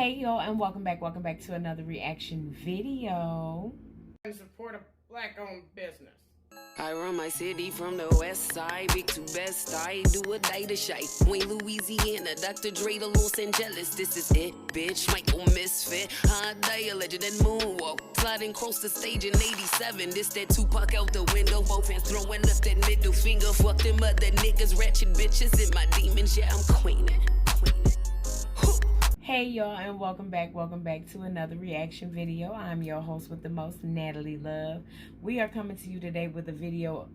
Hey y'all, and welcome back to another reaction video. And support a black-owned business. I run my city from the west side, big to best, I do a day to shy. Wayne, Louisiana, Dr. Dre to Los Angeles, this is it, bitch, Michael Misfit, high day, a legend and moonwalk, sliding across the stage in 87, this that Tupac out the window, both hands throwing up that middle finger, fuck them other niggas, ratchet bitches, in my demons, yeah, I'm queening. Hey y'all, and welcome back to another reaction video. I'm your host with the most, Natalie Love. We are coming to you today with a video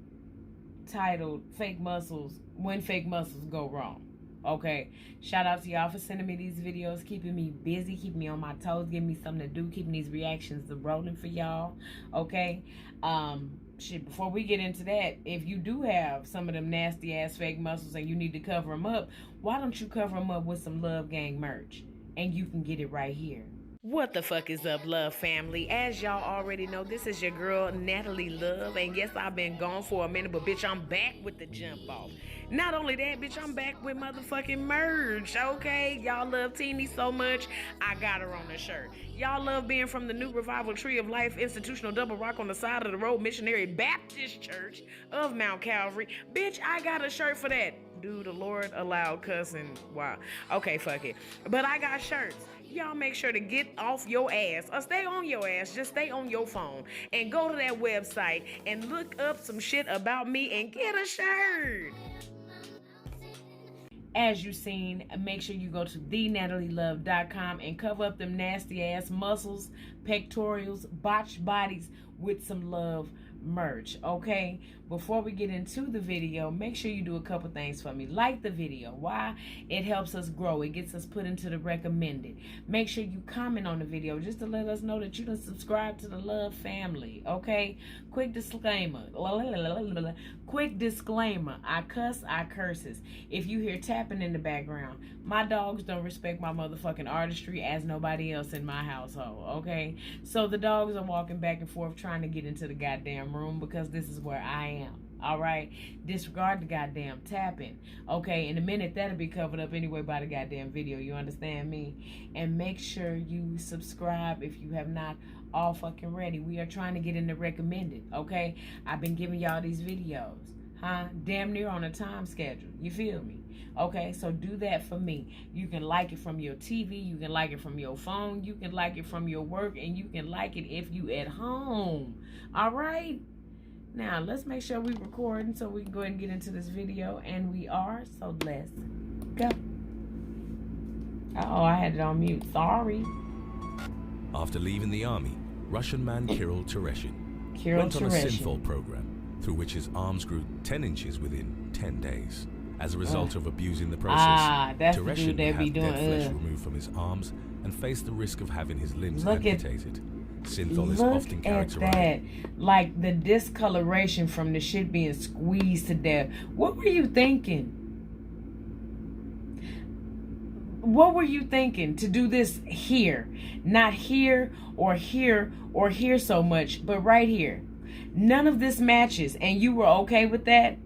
titled Fake Muscles, When Fake Muscles Go Wrong. Okay, shout out to y'all for sending me these videos, keeping me busy, keeping me on my toes, giving me something to do, keeping these reactions rolling for y'all. Okay, before we get into that, if you do have some of them nasty ass fake muscles and you need to cover them up, why don't you cover them up with some Love Gang merch? And you can get it right here. What the fuck is up, Love family? As y'all already know, this is your girl, Natalie Love. And yes, I've been gone for a minute, but bitch, I'm back with the jump off. Not only that, bitch, I'm back with motherfucking merch, okay? Y'all love Teeny so much, I got her on the shirt. Y'all love being from the New Revival Tree of Life Institutional Double Rock on the side of the road Missionary Baptist Church of Mount Calvary. Bitch, I got a shirt for that. Dude, the Lord allowed cussing. Wow. Okay, fuck it. But I got shirts. Y'all make sure to get off your ass or stay on your ass. Just stay on your phone and go to that website and look up some shit about me and get a shirt. As you seen, make sure you go to thenatalielove.com and cover up them nasty ass muscles, pectorals, botched bodies with some Love merch. Okay, before we get into the video, make sure you do a couple things for me. Like the video. Why? It helps us grow. It gets us put into the recommended. Make sure you comment on the video just to let us know that you done subscribe to the Love family. Okay, quick disclaimer, I cuss, I curses. If you hear tapping in the background, my dogs don't respect my motherfucking artistry as nobody else in my household. Okay, so the dogs are walking back and forth trying to get into the goddamn room because this is where I am. All right, disregard the goddamn tapping. Okay, in a minute that'll be covered up anyway by the goddamn video. You understand me? And make sure you subscribe if you have not all fucking ready. We are trying to get in the recommended. Okay, I've been giving y'all these videos, damn near on a time schedule. You feel me? Okay, so do that for me. You can like it from your TV, you can like it from your phone, you can like it from your work, and you can like it if you at home. All right, now let's make sure we recording so we can go ahead and get into this video, and we are, so let's go. Uh-oh, I had it on mute, sorry. After leaving the army, Russian man Kirill Tereshin went on a Synthol program through which his arms grew 10 inches within 10 days. As a result of abusing the process, Tereshin had dead flesh removed from his arms and faced the risk of having his limbs amputated. Synthol is often characterized. Like the discoloration from the shit being squeezed to death. What were you thinking? What were you thinking to do this here? Not here or here or here so much, but right here. None of this matches, and you were okay with that?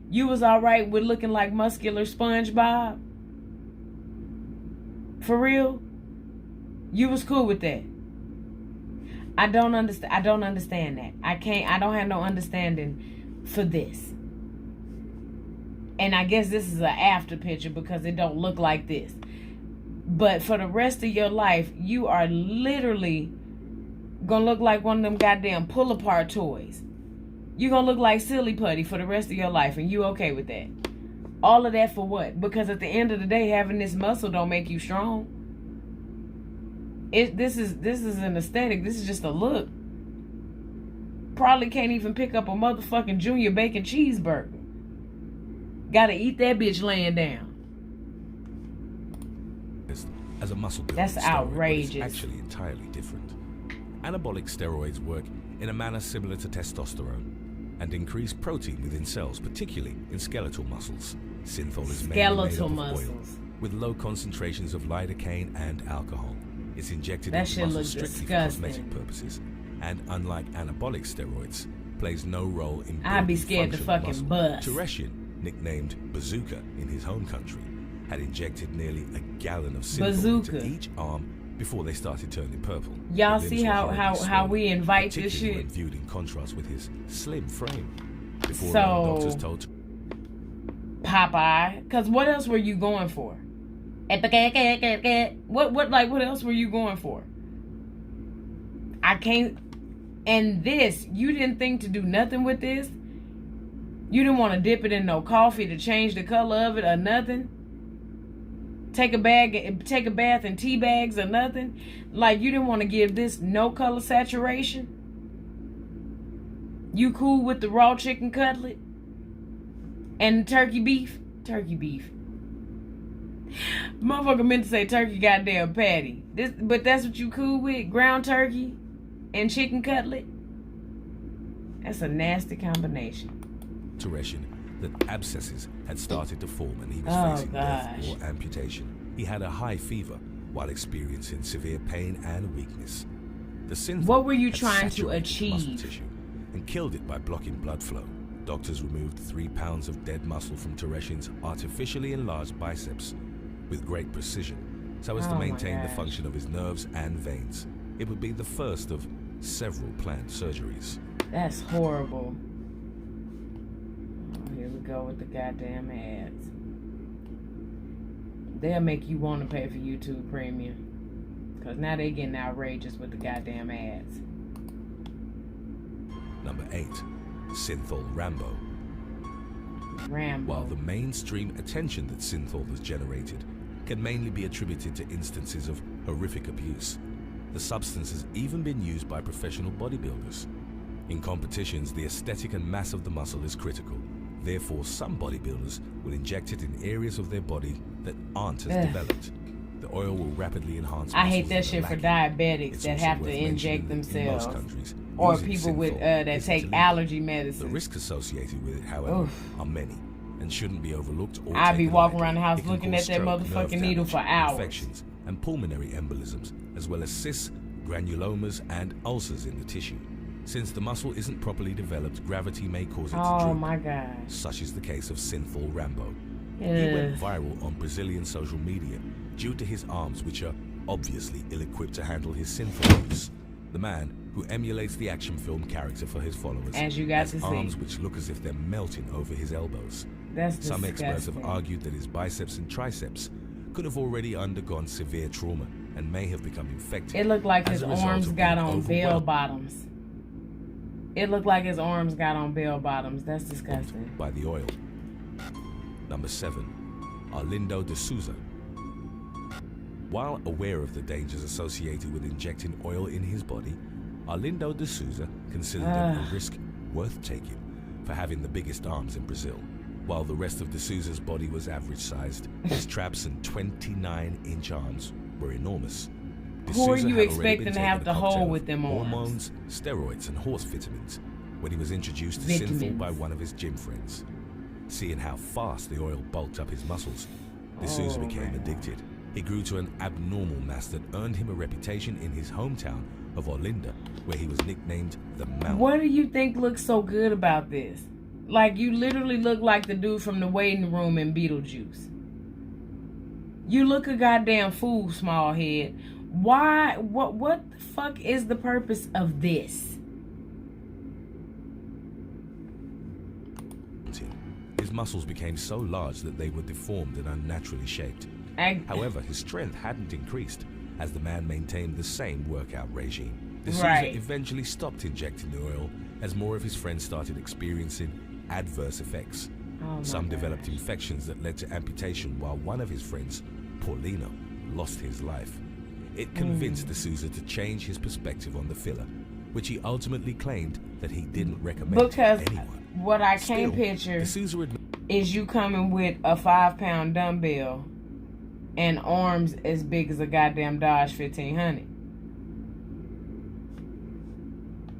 You was all right with looking like muscular SpongeBob? For real? You was cool with that? I don't understand that. I don't have no understanding for this. And I guess this is an after picture because it don't look like this. But for the rest of your life, you are literally gonna look like one of them goddamn pull-apart toys. You're gonna look like Silly Putty for the rest of your life, and you okay with that? All of that for what? Because at the end of the day, having this muscle don't make you strong. This is an aesthetic. This is just a look. Probably can't even pick up a motherfucking Junior Bacon cheeseburger. Gotta eat that bitch laying down. As a muscle building That's outrageous. It's actually entirely different. Anabolic steroids work in a manner similar to testosterone and increase protein within cells, particularly in skeletal muscles. Synthol is mainly made up of oil with low concentrations of lidocaine and alcohol. It's injected into muscles strictly for cosmetic purposes, and unlike anabolic steroids, plays no role in I'd be scared to fucking bust. Tereshin, nicknamed Bazooka in his home country, had injected nearly a gallon of Synthol Bazooka. into each arm before they started turning purple. Y'all The limbs see were how horribly how swollen, we invite this particularly shit? when viewed in contrast with his slim frame. Before So- doctors told Popeye, because what else were you going for? What else were you going for? I can't. And this, you didn't think to do nothing with this? You didn't want to dip it in no coffee to change the color of it or nothing? Take a bath in tea bags or nothing? Like, you didn't want to give this no color saturation? You cool with the raw chicken cutlet? And turkey beef? Turkey beef. Motherfucker meant to say turkey goddamn patty. But that's what you cool with? Ground turkey and chicken cutlet? That's a nasty combination. Tereshin that abscesses had started to form and he was facing death or amputation. He had a high fever while experiencing severe pain and weakness. The Synthol What were you had trying to saturated the muscle achieve? tissue and killed it by blocking blood flow. Doctors removed 3 pounds of dead muscle from Tereshin's artificially enlarged biceps with great precision so as to Oh my maintain the gosh. function of his nerves and veins. It would be the first of several planned surgeries. That's horrible. Oh, here we go with the goddamn ads. They'll make you want to pay for YouTube Premium. Because now they getting outrageous with the goddamn ads. Number 8. Synthol Rambo. Rambo. While the mainstream attention that Synthol has generated can mainly be attributed to instances of horrific abuse, the substance has even been used by professional bodybuilders. In competitions, the aesthetic and mass of the muscle is critical. Therefore, some bodybuilders will inject it in areas of their body that aren't as developed. The oil will rapidly enhance I hate muscles that shit for lacking. diabetics It's that also have to worth inject mentioning that in themselves. most countries, Or using people with Synthol that isn't take illegal. allergy The medicine. risks associated with it, however, Oof. are many and shouldn't be overlooked or I be taken walking lightly. around the house It can looking cause at that stroke, motherfucking nerve needle for damage, hours. infections, and pulmonary embolisms, as well as cysts, granulomas, and ulcers in the tissue. Since the muscle isn't properly developed, gravity may cause it to Oh droop. my gosh. Such is the case of Synthol Rambo. He Ugh. went viral on Brazilian social media due to his arms, which are obviously ill-equipped to handle his Synthol use. The man, who emulates the action film character for his followers, As you got has to see. arms which look as if they're melting over his elbows. That's Some experts have disgusting. argued that his biceps and triceps could have already undergone severe trauma and may have become infected. It looked like as his a result arms of got being on bell overwhelmed bottoms. It looked like his arms got on bell bottoms. That's disgusting. by the oil. Number 7. Arlindo de Souza. While aware of the dangers associated with injecting oil in his body, Arlindo de Souza considered it a risk worth taking for having the biggest arms in Brazil. While the rest of de Souza's body was average-sized, his traps and 29-inch arms were enormous. De Who are Souza you had already expecting been to have taking the a hole cocktail with of them arms? hormones, steroids, and horse vitamins when he was introduced to Vitamins. Synthol by one of his gym friends. Seeing how fast the oil bulked up his muscles, de Souza Oh, became man. addicted. He grew to an abnormal mass that earned him a reputation in his hometown of Olinda, where he was nicknamed the Mountain. What do you think looks so good about this? Like, you literally look like the dude from the waiting room in Beetlejuice. You look a goddamn fool, small head. Why? What the fuck is the purpose of this? His muscles became so large that they were deformed and unnaturally shaped. However, his strength hadn't increased, as the man maintained the same workout regime. De Souza Right. eventually stopped injecting the oil as more of his friends started experiencing adverse effects. Oh my Some developed gosh. infections that led to amputation, while one of his friends, Paulino, lost his life. It convinced de Souza to change his perspective on the filler, which he ultimately claimed that he didn't recommend Because to anyone. what I Still, can't picture de Souza is you coming with a 5-pound dumbbell and arms as big as a goddamn Dodge 1500.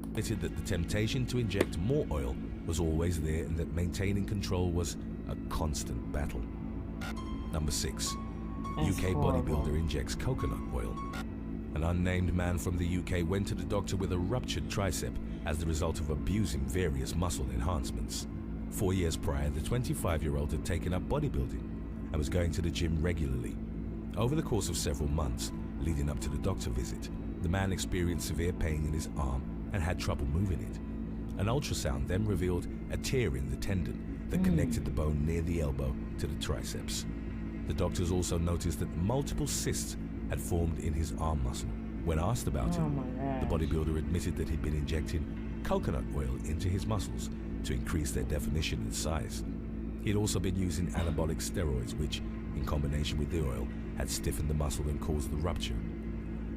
admitted that the temptation to inject more oil was always there and that maintaining control was a constant battle. Number 6. That's UK horrible. bodybuilder injects coconut oil. An unnamed man from the UK went to the doctor with a ruptured tricep as the result of abusing various muscle enhancements. 4 years prior, the 25-year-old had taken up bodybuilding and was going to the gym regularly. Over the course of several months, leading up to the doctor visit, the man experienced severe pain in his arm and had trouble moving it. An ultrasound then revealed a tear in the tendon that connected the bone near the elbow to the triceps. The doctors also noticed that multiple cysts had formed in his arm muscle. When asked about it, the bodybuilder admitted that he'd been injecting coconut oil into his muscles to increase their definition and size. He'd also been using anabolic steroids, which, in combination with the oil, had stiffened the muscle and caused the rupture.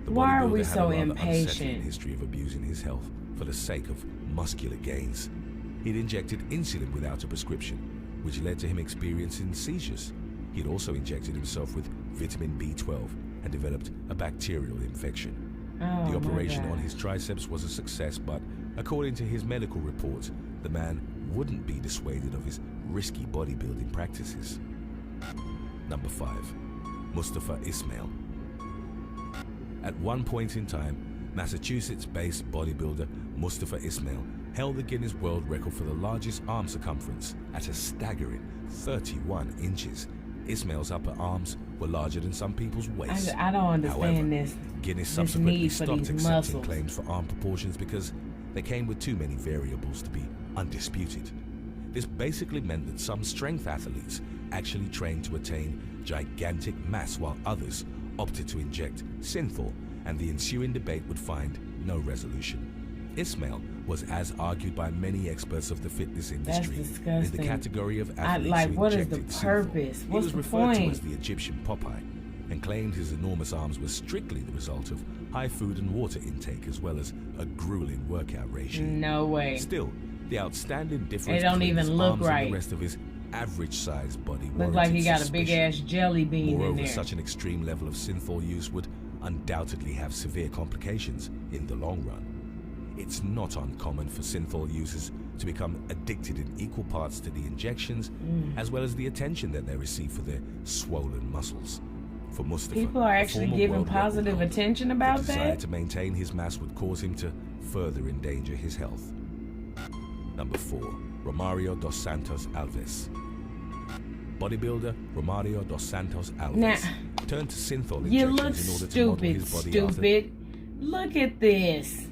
The Why are we bodybuilder had so a rather impatient? unsettling history of abusing his health for the sake of muscular gains. He'd injected insulin without a prescription, which led to him experiencing seizures. He'd also injected himself with vitamin B12 and developed a bacterial infection. The operation on his triceps was a success, but according to his medical reports, the man wouldn't be dissuaded of his risky bodybuilding practices. Number 5. Mustafa Ismail. At one point in time, Massachusetts-based bodybuilder Mustafa Ismail held the Guinness World Record for the largest arm circumference at a staggering 31 inches. Ismail's upper arms were larger than some people's waists. I don't understand. However, this. Guinness This subsequently need for stopped these accepting muscles. claims for arm proportions because they came with too many variables to be undisputed. This basically meant that some strength athletes actually trained to attain gigantic mass, while others opted to inject Synthol, and the ensuing debate would find no resolution. Ismail was, as argued by many experts of the fitness industry, in disgusting. the category of athletes who what is the injected purpose? Synthol. What's He the was referred to point? as the Egyptian Popeye, and claimed his enormous arms were strictly the result of high food and water intake, as well as a grueling workout regime. No way. Still, the outstanding difference It don't between even his look arms and right. the rest of his average-sized body Looks like he warranted got a suspicion. big ass jelly bean in Moreover, there. such an extreme level of Synthol use would undoubtedly have severe complications in the long run. It's not uncommon for Synthol users to become addicted in equal parts to the injections, as well as the attention that they receive for their swollen muscles. For Mustafa, People are a actually former giving world record positive holder, attention about the desire that? to maintain his mass would cause him to further endanger his health. Number 4. Romario Dos Santos Alves. Bodybuilder Romario Dos Santos Alves Now, turned to Synthol You look injections in order to model stupid, his body stupid. Look at this.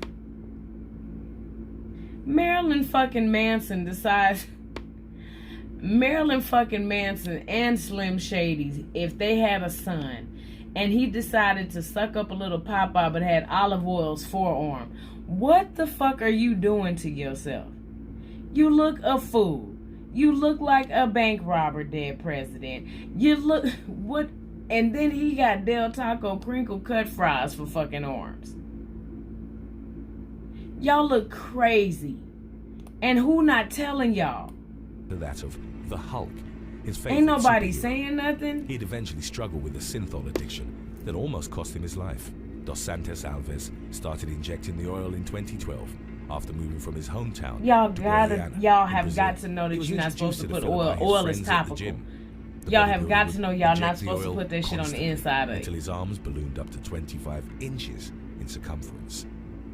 Marilyn fucking Manson decides. Marilyn fucking Manson and Slim Shady, if they had a son, and he decided to suck up a little Popeye but had Olive Oil's forearm, what the fuck are you doing to yourself? You look a fool. You look like a bank robber, dead president. You look what? And then he got Del Taco crinkle cut fries for fucking arms. Y'all look crazy. And who not telling y'all? to that of the Hulk. His Ain't nobody superhero. saying nothing. He'd eventually struggled with a synthol addiction that almost cost him his life. Dos Santos Alves started injecting the oil in 2012 after moving from his hometown. Y'all to gotta, Guyana, y'all in have Brazil. got to know He that was you're not introduced supposed to the put fella oil. by his Oil is friends at the topical. gym. The Y'all have bodybuilder got would to know y'all not inject the supposed to oil put that shit on the constantly inside of until it. his arms ballooned up to 25 inches in circumference.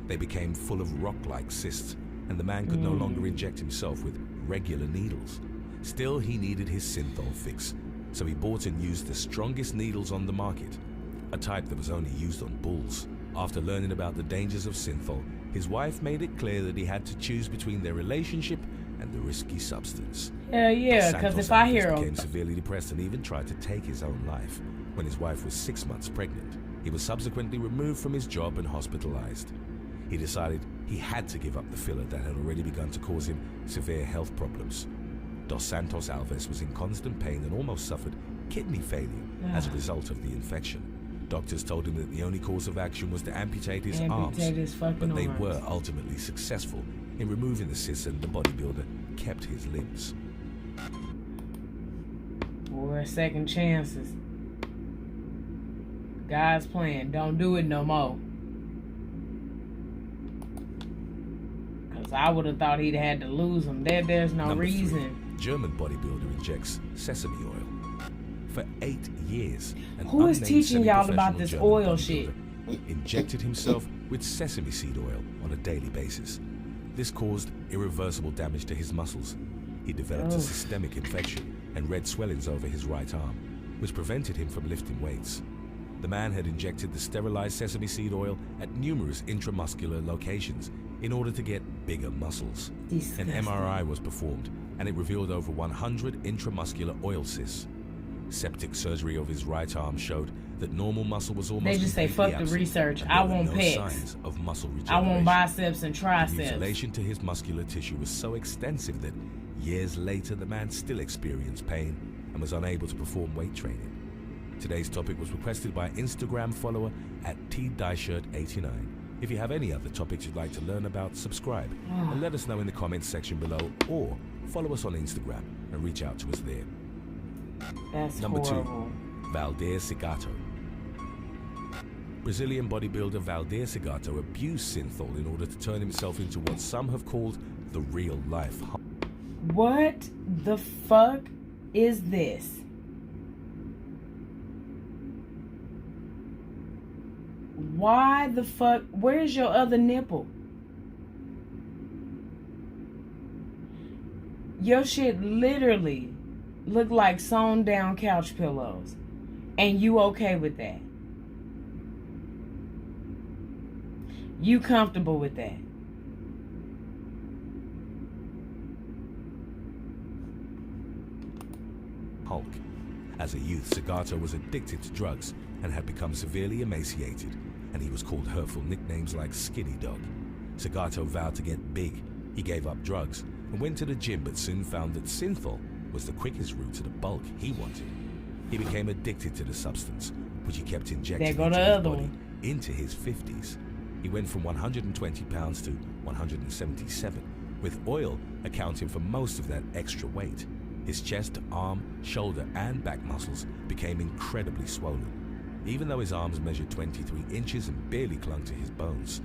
They became full of rock-like cysts, and the man could no longer inject himself with regular needles. Still, he needed his synthol fix, so he bought and used the strongest needles on the market, a type that was only used on bulls. After learning about the dangers of synthol, his wife made it clear that he had to choose between their relationship and the risky substance. Hell yeah, because Santos if I Alves hear became him, severely depressed and even tried to take his own life. When his wife was 6 months pregnant, he was subsequently removed from his job and hospitalized. He decided he had to give up the filler that had already begun to cause him severe health problems. Dos Santos Alves was in constant pain and almost suffered kidney failure as a result of the infection. Doctors told him that the only course of action was to amputate his arms, his fucking but they arms. were ultimately successful in removing the cysts, and the bodybuilder kept his limbs. Boy, second chances. God's plan, don't do it no more. Because I would have thought he'd had to lose him. There's no Number reason. 3, German bodybuilder injects sesame oil. For 8 years, an Who is unnamed teaching y'all about semi-professional this German oil bodybuilder shit? injected himself with sesame seed oil on a daily basis. This caused irreversible damage to his muscles. He developed a systemic infection and red swellings over his right arm. which prevented him from lifting weights. The man had injected the sterilized sesame seed oil at numerous intramuscular locations in order to get bigger muscles. Disgusting. An MRI was performed, and it revealed over 100 intramuscular oil cysts. Septic surgery of his right arm showed that normal muscle was almost They just say, fuck the research. I want pecs. Signs of muscle regeneration. I want biceps and The triceps. mutilation to his muscular tissue was so extensive that years later the man still experienced pain and was unable to perform weight training. Today's topic was requested by Instagram follower at tdieshirt89. If you have any other topics you'd like to learn about, subscribe and let us know in the comments section below, or follow us on Instagram and reach out to us there. That's Number horrible. 2, Valdir Segato. Brazilian bodybuilder Valdir Segato abused Synthol in order to turn himself into what some have called the real life. What the fuck is this? Why the fuck? Where's your other nipple? Your shit literally look like sewn down couch pillows. And you okay with that? You comfortable with that? Hulk. As a youth, Segato was addicted to drugs and had become severely emaciated, and he was called hurtful nicknames like Skinny Dog. Segato vowed to get big. He gave up drugs and went to the gym, but soon found that Synthol was the quickest route to the bulk he wanted. He became addicted to the substance, which he kept injecting into his body into his 50s. He went from 120 pounds to 177, with oil accounting for most of that extra weight. His chest, arm, shoulder, and back muscles became incredibly swollen, even though his arms measured 23 inches and barely clung to his bones.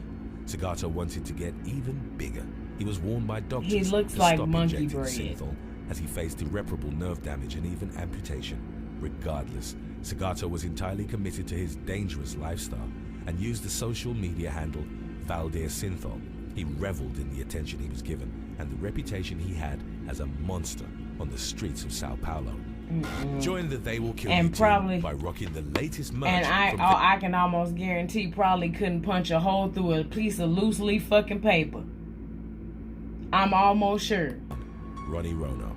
Segato wanted to get even bigger. He was warned by doctors He looks to like stop monkey injecting bread. Synthol, as he faced irreparable nerve damage and even amputation. Regardless, Segato was entirely committed to his dangerous lifestyle and used the social media handle Valdir Synthol. He reveled in the attention he was given and the reputation he had as a monster on the streets of Sao Paulo. Join the They Will Kill And You probably- team by rocking the latest merch. And from I can almost guarantee probably couldn't punch a hole through a piece of loose leaf fucking paper. I'm almost sure. Ronnie Rono.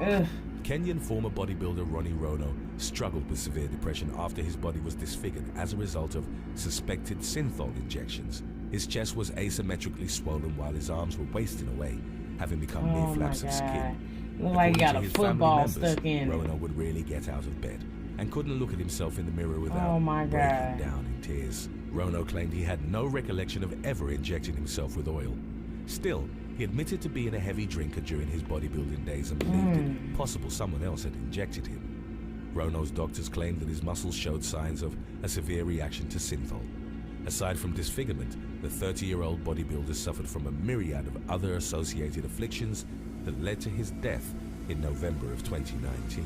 Ugh. Kenyan former bodybuilder Ronnie Rono struggled with severe depression after his body was disfigured as a result of suspected Synthol injections. His chest was asymmetrically swollen while his arms were wasting away, having become mere Oh flaps my of God. skin. Look like he got a According to his family football members, stuck in it. Rono would rarely get out of bed and couldn't look at himself in the mirror without Oh my breaking God. down in tears. Rono claimed he had no recollection of ever injecting himself with oil. Still, he admitted to being a heavy drinker during his bodybuilding days and believed it possible someone else had injected him. Rono's doctors claimed that his muscles showed signs of a severe reaction to Synthol. Aside from disfigurement, the 30-year-old bodybuilder suffered from a myriad of other associated afflictions that led to his death in November of 2019.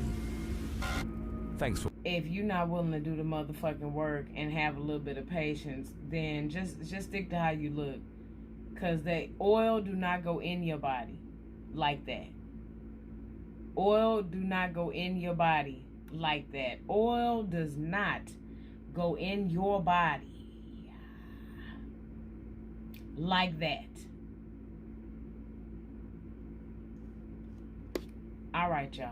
Thanks for... If you're not willing to do the motherfucking work and have a little bit of patience, then just stick to how you look. Because the oil do not go in your body like that. Oil do not go in your body like that. Oil does not go in your body like that. All right, y'all.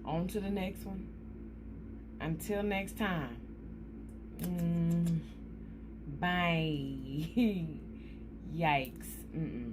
On to the next one. Until next time. Bye. Yikes.